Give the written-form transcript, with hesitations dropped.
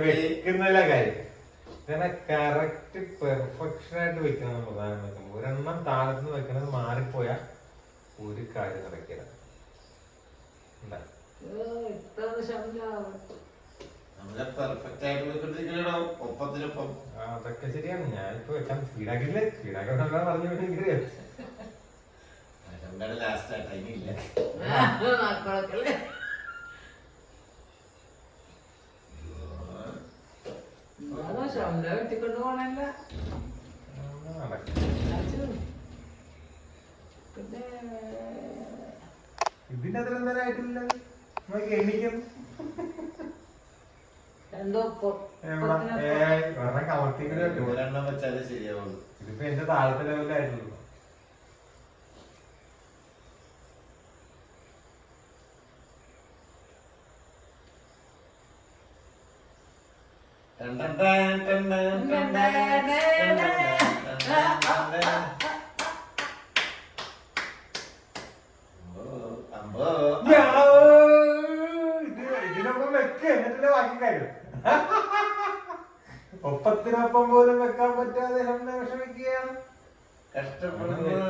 വെക്കുന്നതിലെ കാര്യം ഇങ്ങനെ correct perfection ആയിട്ട് വെക്കണം. പ്രധാനം വെക്കണം. ഒരെണ്ണം താഴത്തുനിന്ന് വെക്കണത് മാറിപ്പോയാൽ ഒരു കാര്യം നടക്കില്ല. അതൊക്കെ ശരിയാണ്. ഞാനിപ്പോ വെക്കാൻ സ്പീഡാക്കില്ലേ, സ്പീഡാക്കി പറഞ്ഞു വെട്ടിക്കൊണ്ട് പോണല്ല. ഇതിന്റെ അതിൽ എന്തായാലും ആയിട്ടില്ല. എണ്ണിക്കും ഒരെണ്ണം വെച്ചാലേ ശരിയാവുള്ളൂ. ഇതിപ്പോ എന്റെ താഴത്തെ ലെവലിലായിട്ടുള്ളൂ. ഇതിനൊപ്പം വെക്ക്, എന്നിട്ടല്ലേ ബാക്കി കാര്യം. ഒപ്പത്തിനൊപ്പം പോലും വെക്കാൻ പറ്റാതെ വിഷമിക്കുകയാണ്. കഷ്ടപ്പെടുന്നത്.